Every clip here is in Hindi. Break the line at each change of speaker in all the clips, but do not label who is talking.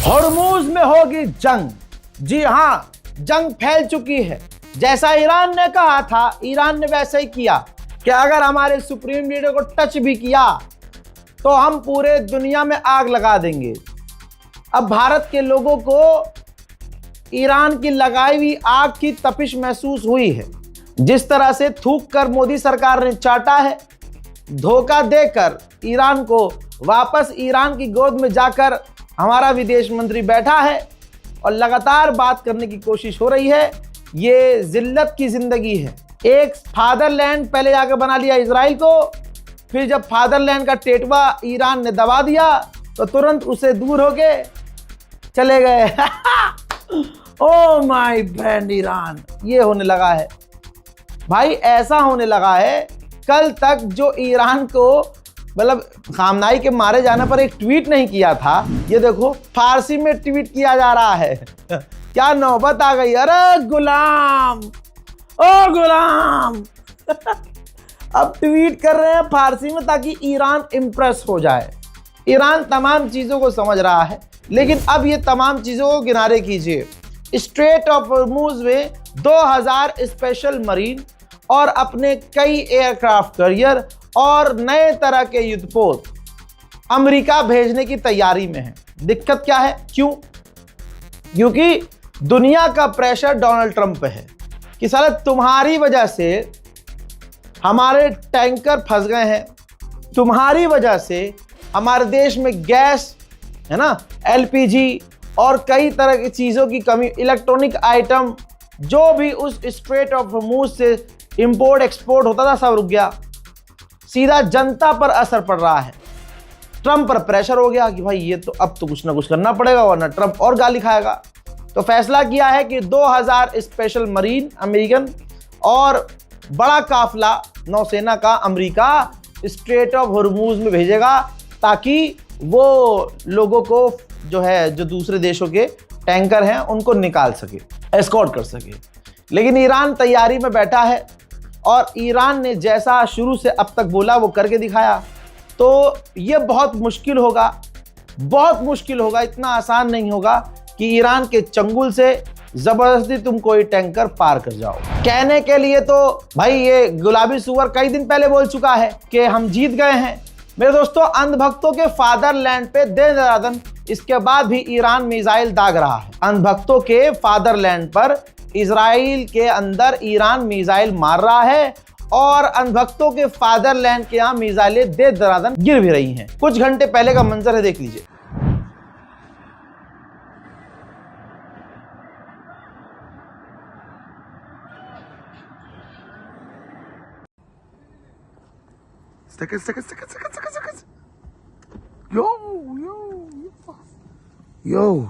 हॉर्मूज में होगी जंग। जी हां, जंग फैल चुकी है। जैसा ईरान ने कहा था, ईरान ने वैसे ही किया कि अगर हमारे सुप्रीम लीडर को टच भी किया तो हम पूरे दुनिया में आग लगा देंगे। अब भारत के लोगों को ईरान की लगाई हुई आग की तपिश महसूस हुई है। जिस तरह से थूक कर मोदी सरकार ने चाटा है, धोखा देकर ईरान को वापस ईरान की गोद में जाकर हमारा विदेश मंत्री बैठा है और लगातार बात करने की कोशिश हो रही है। ये जिल्लत की जिंदगी है। एक फादरलैंड पहले जाकर बना लिया इजराइल को, फिर जब फादरलैंड का टेटवा ईरान ने दबा दिया तो तुरंत उसे दूर होके चले गए। ओ माय फ्रेंड ईरान, ये होने लगा है भाई, ऐसा होने लगा है। कल तक जो ईरान को मतलब खामनाई के मारे जाने पर एक ट्वीट नहीं किया था, ये देखो फारसी में ट्वीट किया जा रहा है। क्या नौबत आ गई। अरे गुलाम, ओ गुलाम। अब ट्वीट कर रहे हैं फारसी में ताकि ईरान इंप्रेस हो जाए। ईरान तमाम चीजों को समझ रहा है, लेकिन अब ये तमाम चीजों को किनारे कीजिए। स्ट्रेट ऑफ हॉर्मूज में 2000 स्पेशल मरीन और अपने कई एयरक्राफ्ट कैरियर और नए तरह के युद्धपोत अमेरिका भेजने की तैयारी में है। दिक्कत क्या है, क्यों? क्योंकि दुनिया का प्रेशर डोनाल्ड ट्रंप पे है कि साले तुम्हारी वजह से हमारे टैंकर फंस गए हैं, तुम्हारी वजह से हमारे देश में गैस है ना, एलपीजी और कई तरह की चीज़ों की कमी, इलेक्ट्रॉनिक आइटम जो भी उस स्ट्रेट ऑफ हॉर्मूज से इंपोर्ट एक्सपोर्ट होता था सब रुक गया। सीधा जनता पर असर पड़ रहा है। ट्रंप पर प्रेशर हो गया कि भाई ये तो अब तो कुछ ना कुछ करना पड़ेगा वरना ट्रंप और गाली खाएगा। तो फैसला किया है कि 2000 स्पेशल मरीन अमेरिकन और बड़ा काफिला नौसेना का अमेरिका स्ट्रेट ऑफ हॉर्मूज में भेजेगा ताकि वो लोगों को जो दूसरे देशों के टैंकर हैं उनको निकाल सके, एस्कॉर्ट कर सके। लेकिन ईरान तैयारी में बैठा है और ईरान ने जैसा शुरू से अब तक बोला वो करके दिखाया। तो ये बहुत मुश्किल होगा, बहुत मुश्किल होगा, इतना आसान नहीं होगा कि ईरान के चंगुल से जबरदस्ती तुम कोई टैंकर पार कर जाओ। कहने के लिए तो भाई ये गुलाबी सुअर कई दिन पहले बोल चुका है कि हम जीत गए हैं। मेरे दोस्तों, अंधभक्तों के फादरलैंड पे दिन रात इसके बाद भी ईरान मिसाइल दाग रहा है। अंधभक्तों के फादरलैंड पर इजराइल के अंदर ईरान मिसाइल मार रहा है और अंधभक्तों के फादरलैंड के यहां मिसाइलें दे दरादन गिर भी रही हैं। कुछ घंटे पहले का मंजर है, देख लीजिए। Yo.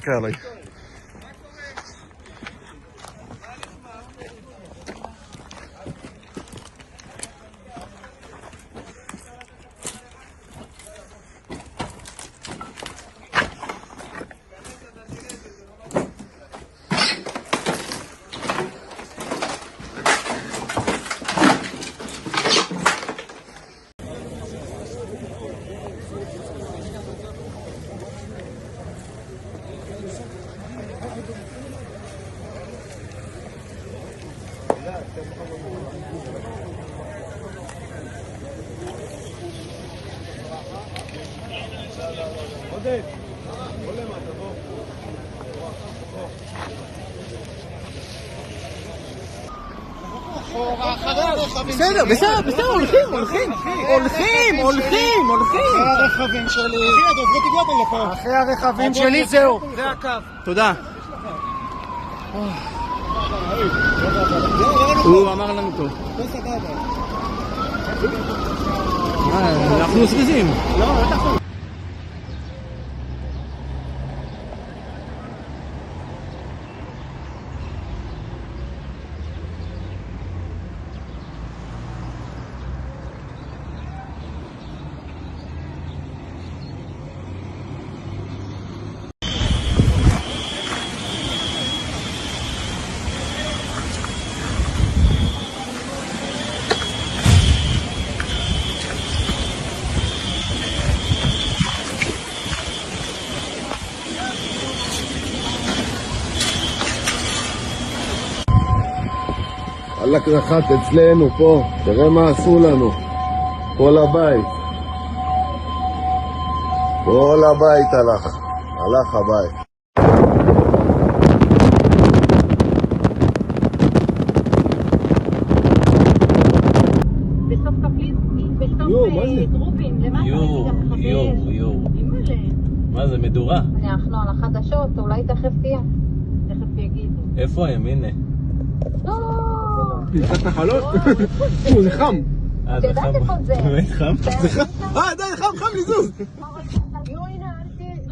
Kelly. בסדר, הולכים.
הרכבים שלי. אחי, הדוברות הגיעות לפה.
אחרי הרכבים שלי זהו, זה הקו. תודה. הוא אמר לנו טוב. אנחנו זריזים.
הלך רחת אצלנו פה, תראה מה עשו לנו, כל הבית הלך הבית.
בסוף קפלינסקי, בסוף דרובין, למטה
יו, מה זה, מדורה?
אנחנו על החדשות, אולי תכף יגידו.
איפה הם? הנה.
נלחץ נחלות? זה חם.
את יודעת איפה זה?
באמת חם?
זה חם? די, חם לזוז.
יו, הנה,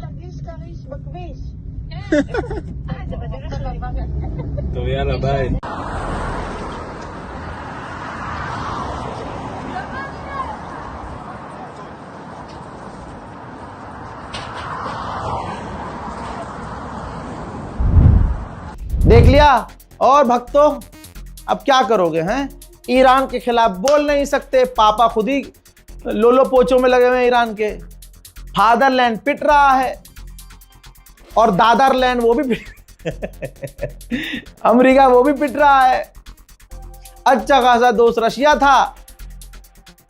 תרגיש כריש בכביש. זה בדרך שלי.
טוב, יאללה, ביי.
देख लिया। और भक्तों, अब क्या करोगे हैं? ईरान के खिलाफ बोल नहीं सकते, पापा खुद ही लोलो पोचों में लगे हुए हैं ईरान के। फादरलैंड पिट रहा है और दादरलैंड वो भी अमेरिका वो भी पिट रहा है। अच्छा खासा दोस्त रशिया था,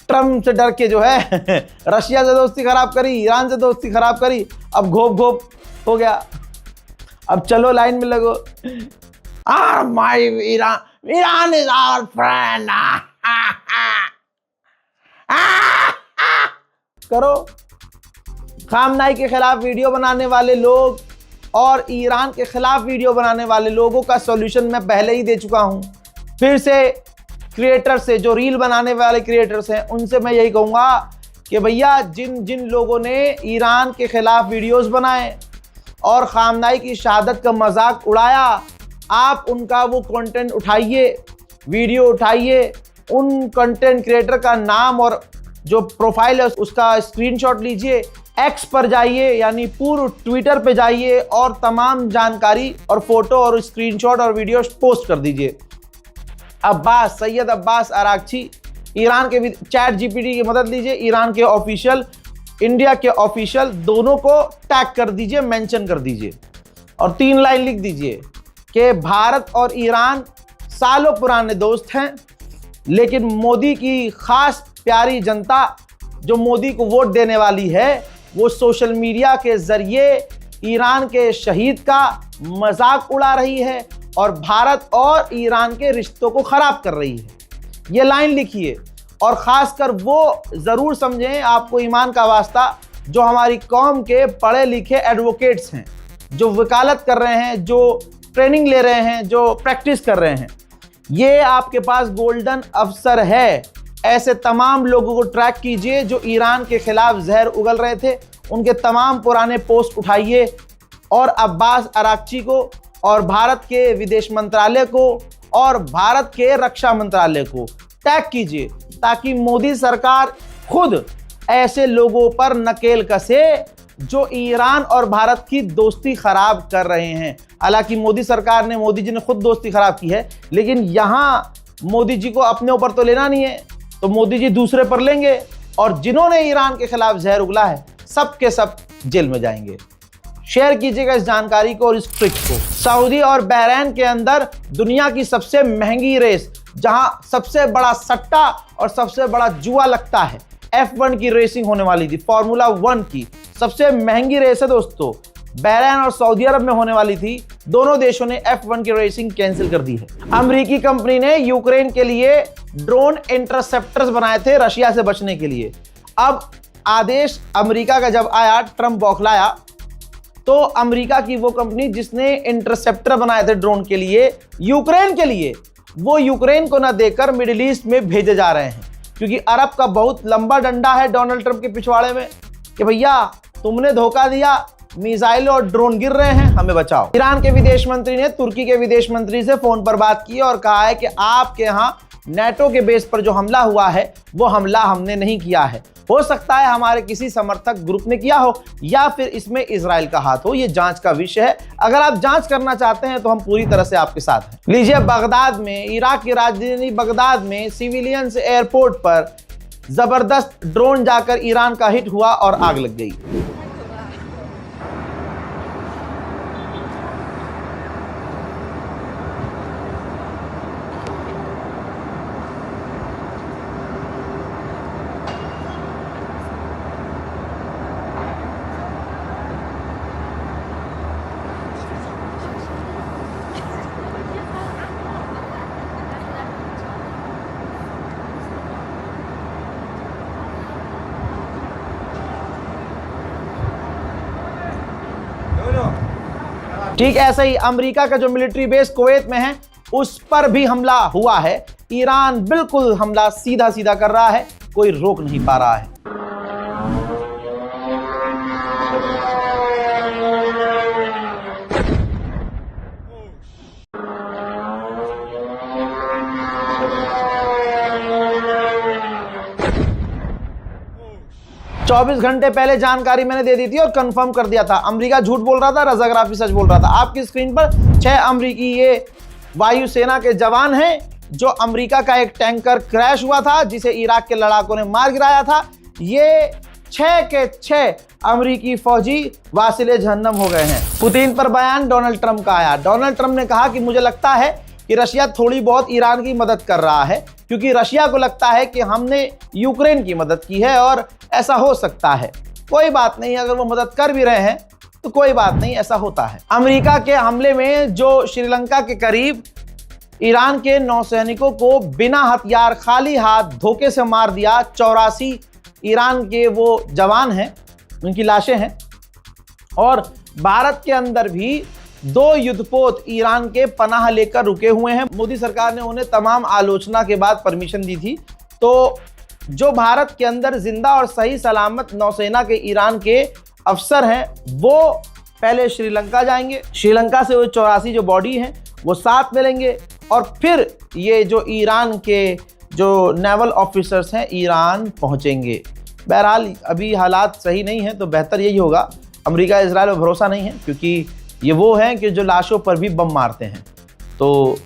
ट्रम्प से डर के जो है रशिया से दोस्ती खराब करी, ईरान से दोस्ती खराब करी, अब घोप हो गया। अब चलो लाइन में लगो। My Iran is our friend. करो। खामनाई के खिलाफ वीडियो बनाने वाले लोग और ईरान के खिलाफ वीडियो बनाने वाले लोगों का सॉल्यूशन मैं पहले ही दे चुका हूं। फिर से क्रिएटर से, जो रील बनाने वाले क्रिएटर्स हैं, उनसे मैं यही कहूंगा कि भैया जिन लोगों ने ईरान के खिलाफ वीडियोस बनाए और खामनाई की शहादत का मजाक उड़ाया, आप उनका वो कंटेंट उठाइए, वीडियो उठाइए, उन कंटेंट क्रिएटर का नाम और जो प्रोफाइल है उसका स्क्रीनशॉट लीजिए, एक्स पर जाइए यानी पूर्व ट्विटर पे जाइए और तमाम जानकारी और फोटो और स्क्रीनशॉट और वीडियो पोस्ट कर दीजिए। सैयद अब्बास अरागची, ईरान के चैट जीपीटी की मदद लीजिए, ईरान के ऑफिशियल, इंडिया के ऑफिशियल, दोनों को टैग कर दीजिए, मेंशन कर दीजिए और 3 लाइन लिख दीजिए कि भारत और ईरान सालों पुराने दोस्त हैं, लेकिन मोदी की खास प्यारी जनता जो मोदी को वोट देने वाली है, वो सोशल मीडिया के जरिए ईरान के शहीद का मजाक उड़ा रही है और भारत और ईरान के रिश्तों को खराब कर रही है। ये लाइन लिखिए और ख़ासकर वो ज़रूर समझें, आपको ईमान का वास्ता, जो हमारी कौम के पढ़े लिखे एडवोकेट्स हैं, जो वकालत कर रहे हैं, जो ट्रेनिंग ले रहे हैं, जो प्रैक्टिस कर रहे हैं, ये आपके पास गोल्डन अवसर है। ऐसे तमाम लोगों को ट्रैक कीजिए जो ईरान के खिलाफ जहर उगल रहे थे, उनके तमाम पुराने पोस्ट उठाइए और अब्बास अरागची को और भारत के विदेश मंत्रालय को और भारत के रक्षा मंत्रालय को टैग कीजिए, ताकि मोदी सरकार खुद ऐसे लोगों पर नकेल कसे जो ईरान और भारत की दोस्ती खराब कर रहे हैं। हालांकि मोदी सरकार ने, मोदी जी ने खुद दोस्ती खराब की है, लेकिन यहाँ मोदी जी को अपने ऊपर तो लेना नहीं है, तो मोदी जी दूसरे पर लेंगे और जिन्होंने ईरान के खिलाफ जहर उगला है सब के सब जेल में जाएंगे। शेयर कीजिएगा इस जानकारी को और इस ट्रिक को। सऊदी और बहरीन के अंदर दुनिया की सबसे महंगी रेस, जहां सबसे बड़ा सट्टा और सबसे बड़ा जुआ लगता है, F1 की रेसिंग होने वाली थी, फार्मूला 1 की सबसे महंगी रेस है दोस्तों, बहरीन और सऊदी अरब में होने वाली थी, दोनों देशों ने F1 की रेसिंग कैंसिल कर दी है। अमेरिकी कंपनी ने यूक्रेन के लिए ड्रोन इंटरसेप्टर्स बनाए थे रशिया से बचने के लिए। अब आदेश अमेरिका का जब आया, ट्रंप बौखलाया, तो अमेरिका की वो कंपनी जिसने इंटरसेप्टर बनाए थे ड्रोन के लिए यूक्रेन के लिए, वो यूक्रेन को ना देकर मिडिल ईस्ट में भेजे जा रहे हैं, क्योंकि अरब का बहुत लंबा डंडा है डोनाल्ड ट्रंप के पिछवाड़े में कि भैया तुमने धोखा दिया, मिसाइल और ड्रोन गिर रहे हैं, हमें बचाओ। ईरान के विदेश मंत्री ने तुर्की के विदेश मंत्री से फोन पर बात की और कहा है कि आपके यहाँ नेटो के बेस पर जो हमला हुआ है वो हमला हमने नहीं किया है, हो सकता है हमारे किसी समर्थक ग्रुप ने किया हो या फिर इसमें इजराइल का हाथ हो, ये जांच का विषय है। अगर आप जांच करना चाहते हैं तो हम पूरी तरह से आपके साथ हैं। लीजिए, बगदाद में, इराक की राजधानी बगदाद में सिविलियंस एयरपोर्ट पर जबरदस्त ड्रोन जाकर ईरान का हिट हुआ और आग लग गई। ठीक ऐसे ही अमेरिका का जो मिलिट्री बेस कुवैत में है उस पर भी हमला हुआ है। ईरान बिल्कुल हमला सीधा सीधा कर रहा है, कोई रोक नहीं पा रहा है। चौबीस घंटे पहले जानकारी मैंने दे दी थी और कंफर्म कर दिया था। अमेरिका झूठ बोल रहा था, रजाग्राफी सच बोल रहा था। आपकी स्क्रीन पर 6 अमेरिकी ये वायुसेना के जवान हैं जो अमेरिका का एक टैंकर क्रैश हुआ था जिसे इराक के लड़ाकों ने मार गिराया था। ये 6 के 6 अमेरिकी फौजी वासिले जहन्नम हो गए हैं। पुतिन पर बयान डोनाल्ड ट्रंप का आया। डोनाल्ड ट्रंप ने कहा कि मुझे लगता है कि रशिया थोड़ी बहुत ईरान की मदद कर रहा है, क्योंकि रशिया को लगता है कि हमने यूक्रेन की मदद की है और ऐसा हो सकता है। कोई बात नहीं, अगर वो मदद कर भी रहे हैं तो कोई बात नहीं, ऐसा होता है। अमेरिका के हमले में जो श्रीलंका के करीब ईरान के नौसैनिकों को बिना हथियार खाली हाथ धोखे से मार दिया, 84 ईरान के वो जवान हैं, उनकी लाशें हैं। और भारत के अंदर भी 2 युद्धपोत ईरान के पनाह लेकर रुके हुए हैं। मोदी सरकार ने उन्हें तमाम आलोचना के बाद परमिशन दी थी। तो जो भारत के अंदर जिंदा और सही सलामत नौसेना के ईरान के अफसर हैं वो पहले श्रीलंका जाएंगे। श्रीलंका से वो 84 जो बॉडी हैं वो साथ मिलेंगे और फिर ये जो ईरान के जो नेवल ऑफिसर्स हैं ईरान पहुंचेंगे। बहरहाल अभी हालात सही नहीं हैं तो बेहतर यही होगा। अमेरिका इजराइल पर भरोसा नहीं है, क्योंकि ये वो हैं कि जो लाशों पर भी बम मारते हैं। तो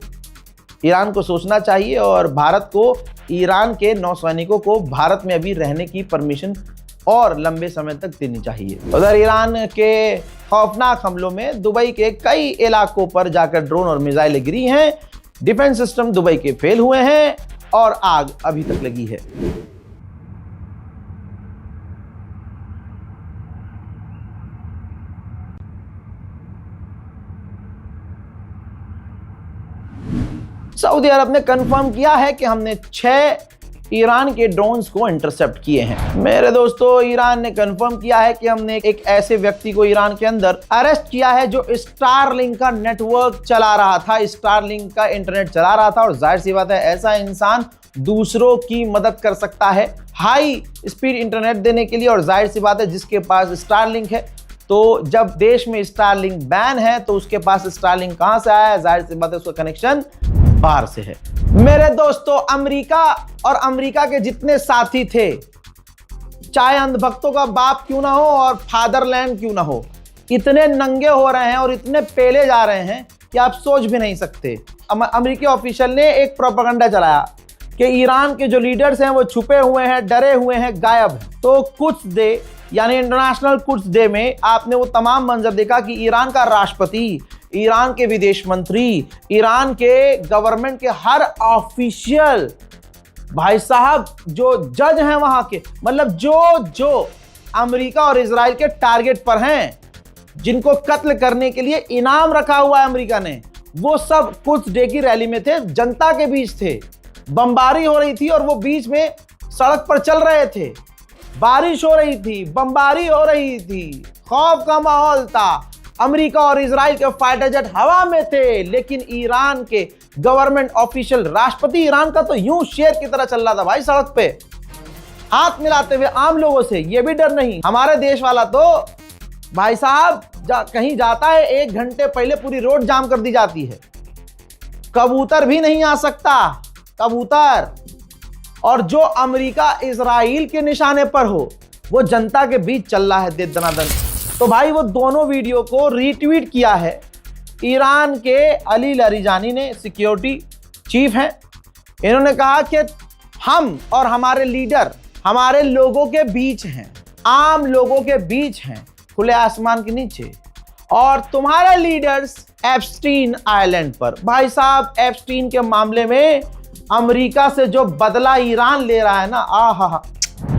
ईरान को सोचना चाहिए और भारत को, ईरान के नौसैनिकों को भारत में अभी रहने की परमिशन और लंबे समय तक देनी चाहिए। उधर ईरान के खौफनाक हमलों में दुबई के कई इलाकों पर जाकर ड्रोन और मिसाइलें गिरी हैं। डिफेंस सिस्टम दुबई के फेल हुए हैं और आग अभी तक लगी है। सऊदी अरब ने कंफर्म किया है कि हमने 6 ईरान के ड्रोन्स को इंटरसेप्ट किए हैं। मेरे दोस्तों, ईरान ने कंफर्म किया है कि हमने एक ऐसे व्यक्ति को ईरान के अंदर अरेस्ट किया है जो स्टारलिंक का नेटवर्क चला रहा था, स्टारलिंक का इंटरनेट चला रहा था। और जाहिर सी बात है, ऐसा इंसान दूसरों की मदद कर सकता है हाई स्पीड इंटरनेट देने के लिए। और जाहिर सी बात है, जिसके पास स्टारलिंक है, तो जब देश में स्टारलिंक बैन है तो उसके पास स्टारलिंक कहां से आया है? जाहिर सी बात है, उसका कनेक्शन बाहर से है। मेरे दोस्तों, अमेरिका और अमेरिका के जितने साथी थे, चाहे अंधभक्तों का बाप क्यों ना हो और फादरलैंड क्यों ना हो, इतने नंगे हो रहे हैं और इतने पेले जा रहे हैं कि आप सोच भी नहीं सकते। अमेरिकी ऑफिशियल ने एक प्रोपेगेंडा चलाया कि ईरान के जो लीडर्स हैं वो छुपे हुए हैं, डरे हुए हैं, गायब हैं। तो कुछ डे यानी इंटरनेशनल कुछ डे में आपने वो तमाम मंजर देखा कि ईरान का राष्ट्रपति, ईरान के विदेश मंत्री, ईरान के गवर्नमेंट के हर ऑफिशियल, भाई साहब जो जज हैं वहां के, मतलब जो अमेरिका और इजराइल के टारगेट पर हैं, जिनको कत्ल करने के लिए इनाम रखा हुआ है अमेरिका ने, वो सब कुछ डे की रैली में थे, जनता के बीच थे। बमबारी हो रही थी और वो बीच में सड़क पर चल रहे थे। बारिश हो रही थी, बमबारी हो रही थी, खौफ का माहौल था। अमेरिका और इजराइल के फाइटर जेट हवा में थे, लेकिन ईरान के गवर्नमेंट ऑफिशियल, राष्ट्रपति ईरान का तो यूं शेर की तरह चल रहा था भाई सड़क पे, हाथ मिलाते हुए आम लोगों से। ये भी डर नहीं। हमारे देश वाला तो भाई साहब कहीं जाता है 1 घंटे पहले पूरी रोड जाम कर दी जाती है, कबूतर भी नहीं आ सकता, कबूतर। और जो अमेरिका इजराइल के निशाने पर हो, वो जनता के बीच चल रहा है दे दनादन। तो भाई वो दोनों वीडियो को रीट्वीट किया है ईरान के अली लारिजानी ने, सिक्योरिटी चीफ हैं। इन्होंने कहा कि हम और हमारे लीडर हमारे लोगों के बीच हैं, आम लोगों के बीच हैं, खुले आसमान के नीचे, और तुम्हारे लीडर्स एप्स्टीन आइलैंड पर। भाई साहब एप्स्टीन के मामले में अमेरिका से जो बदला ईरान ले रहा है ना, आहा,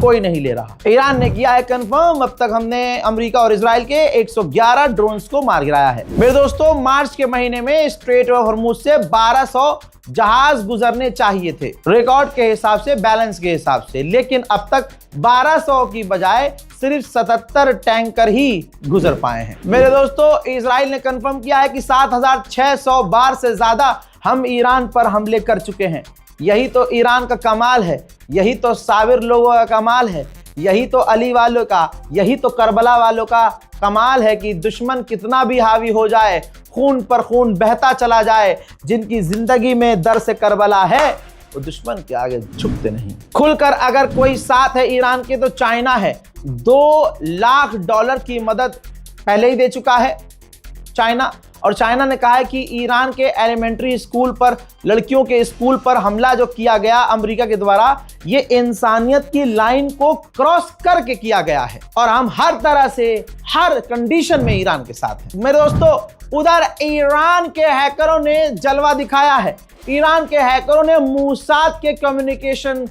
कोई नहीं ले रहा। ईरान ने किया है कंफर्म, अब तक हमने अमेरिका और इजराइल के 111 ड्रोन्स को मार गिराया है। मेरे दोस्तों, मार्च के महीने में स्ट्रेट ऑफ हॉर्मुज से 1200 जहाज गुजरने चाहिए थे, रिकॉर्ड के हिसाब से, बैलेंस के हिसाब से, लेकिन अब तक 1200 की बजाय सिर्फ 77 टैंकर ही गुजर पाए हैं। मेरे दोस्तों, इजराइल ने कंफर्म किया है कि 7600 बार से ज्यादा हम ईरान पर हमले कर चुके हैं। यही तो ईरान का कमाल है, यही तो साबिर लोगों का कमाल है, यही तो अली वालों का, यही तो करबला वालों का कमाल है कि दुश्मन कितना भी हावी हो जाए, खून पर खून बहता चला जाए, जिनकी जिंदगी में दर से करबला है, वो दुश्मन के आगे झुकते नहीं। खुलकर अगर कोई साथ है ईरान के तो चाइना है। $2 लाख की मदद पहले ही दे चुका है चाइना। और चाइना ने कहा है कि ईरान के एलिमेंट्री स्कूल पर, लड़कियों के स्कूल पर हमला जो किया गया अमेरिका के द्वारा, ये इंसानियत की लाइन को क्रॉस करके किया गया है, और हम हर तरह से, हर कंडीशन में ईरान के साथ हैं। मेरे दोस्तों, उधर ईरान के हैकरों ने जलवा दिखाया है। ईरान के हैकरों ने मूसाद के कम्युनिकेशन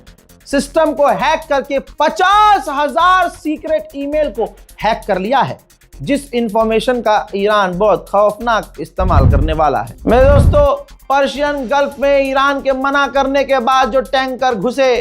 सिस्टम को हैक करके 50,000 सीक्रेट ईमेल को हैक कर लिया है, जिस इंफॉर्मेशन का ईरान बहुत खौफनाक इस्तेमाल करने वाला है। मेरे दोस्तों, पर्शियन गल्फ में ईरान के मना करने के बाद जो टैंकर घुसे,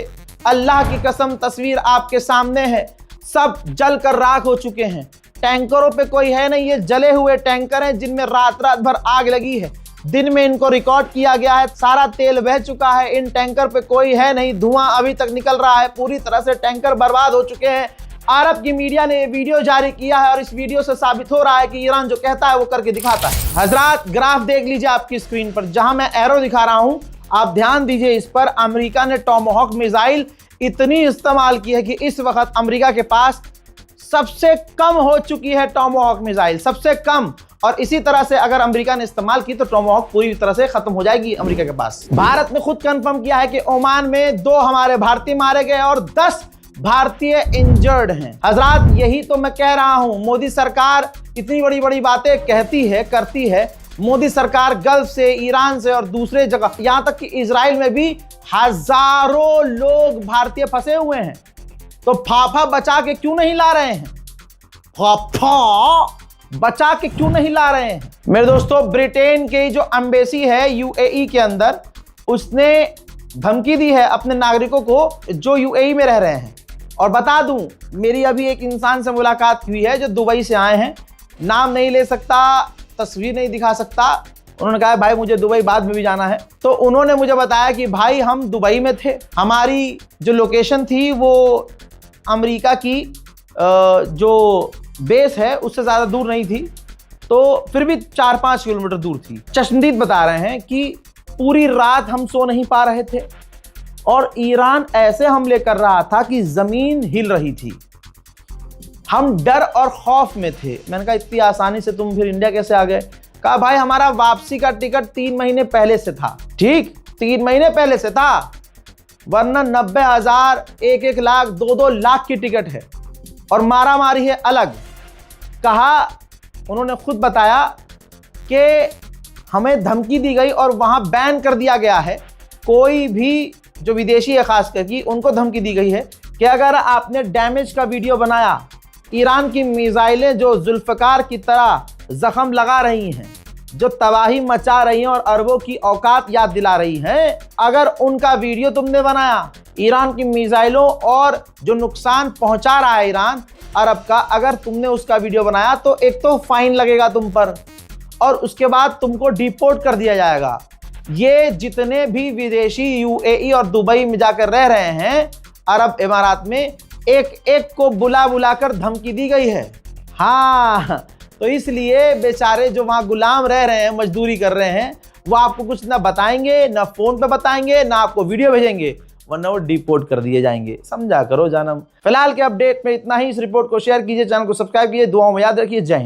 अल्लाह की कसम तस्वीर आपके सामने है, सब जलकर राख हो चुके हैं। टैंकरों पे कोई है नहीं, ये जले हुए टैंकर हैं जिनमें रात रात भर आग लगी है। दिन में इनको रिकॉर्ड किया गया है, सारा तेल बह चुका है, इन टैंकर पे कोई है नहीं, धुआं अभी तक निकल रहा है, पूरी तरह से टैंकर बर्बाद हो चुके हैं। अरब की मीडिया ने ये वीडियो जारी किया है और इस वीडियो से साबित हो रहा है कि ईरान जो कहता है वो करके दिखाता है। हजरात, ग्राफ देख लीजिए आपकी स्क्रीन पर, जहां मैं एरो दिखा रहा हूं, आप ध्यान दीजिए इस पर। अमेरिका ने टॉमहॉक मिसाइल इतनी इस्तेमाल की है कि इस वक्त अमेरिका के पास सबसे कम हो चुकी है टॉमहॉक मिसाइल, सबसे कम। और इसी तरह से अगर अमेरिका ने इस्तेमाल की तो टॉमहॉक पूरी तरह से खत्म हो जाएगी अमेरिका के पास। भारत ने खुद कंफर्म किया है कि ओमान में 2 हमारे भारतीय मारे गए और 10 भारतीय इंजर्ड हैं। हजरात, यही तो मैं कह रहा हूं, मोदी सरकार इतनी बड़ी बड़ी बातें कहती है, करती है। मोदी सरकार गल्फ से, ईरान से और दूसरे जगह, यहां तक कि इजराइल में भी हजारों लोग भारतीय फंसे हुए हैं, तो फाफा बचा के क्यों नहीं ला रहे हैं? फाफा बचा के क्यों नहीं ला रहे हैं? मेरे दोस्तों, ब्रिटेन के जो एम्बेसी है यूएई के अंदर, उसने धमकी दी है अपने नागरिकों को जो यूएई में रह रहे हैं। और बता दूं, मेरी अभी एक इंसान से मुलाकात हुई है जो दुबई से आए हैं, नाम नहीं ले सकता, तस्वीर नहीं दिखा सकता। उन्होंने कहा भाई मुझे दुबई बाद में भी जाना है। तो उन्होंने मुझे बताया कि भाई हम दुबई में थे, हमारी जो लोकेशन थी वो अमेरिका की जो बेस है उससे ज़्यादा दूर नहीं थी, तो फिर भी 4-5 किलोमीटर दूर थी। चश्मदीद बता रहे हैं कि पूरी रात हम सो नहीं पा रहे थे और ईरान ऐसे हमले कर रहा था कि ज़मीन हिल रही थी। हम डर और खौफ में थे। मैंने कहा इतनी आसानी से तुम फिर इंडिया कैसे आ गए? कहा भाई हमारा वापसी का टिकट 3 महीने पहले से था। ठीक, 3 महीने पहले से था, वरना 90,000, 1-1 लाख, 2-2 लाख की टिकट है और मारा मारी है अलग। कहा, उन्होंने खुद बताया कि हमें धमकी दी गई और वहां बैन कर दिया गया है, कोई भी जो विदेशी है खास करके उनको धमकी दी गई है कि अगर आपने डैमेज का वीडियो बनाया ईरान की मिसाइलें जो जुल्फकार की तरह जख्म लगा रही हैं, जो तबाही मचा रही हैं और अरबों की औकात याद दिला रही हैं, अगर उनका वीडियो तुमने बनाया, ईरान की मिसाइलों और जो नुकसान पहुंचा रहा है ईरान अरब का, अगर तुमने उसका वीडियो बनाया तो एक तो फाइन लगेगा तुम पर और उसके बाद तुमको डिपोर्ट कर दिया जाएगा। ये जितने भी विदेशी यूएई और दुबई में जाकर रह रहे हैं अरब इमारात में, एक एक को बुला बुला कर धमकी दी गई है। हाँ, तो इसलिए बेचारे जो वहां गुलाम रह रहे हैं, मजदूरी कर रहे हैं, वो आपको कुछ ना बताएंगे, ना फोन पे बताएंगे, ना आपको वीडियो भेजेंगे, वरना वो डिपोर्ट कर दिए जाएंगे। समझा करो जानम। फिलहाल के अपडेट में इतना ही। इस रिपोर्ट को शेयर कीजिए, चैनल को सब्सक्राइब कीजिए, दुआओं में याद रखिए। जय हिंद।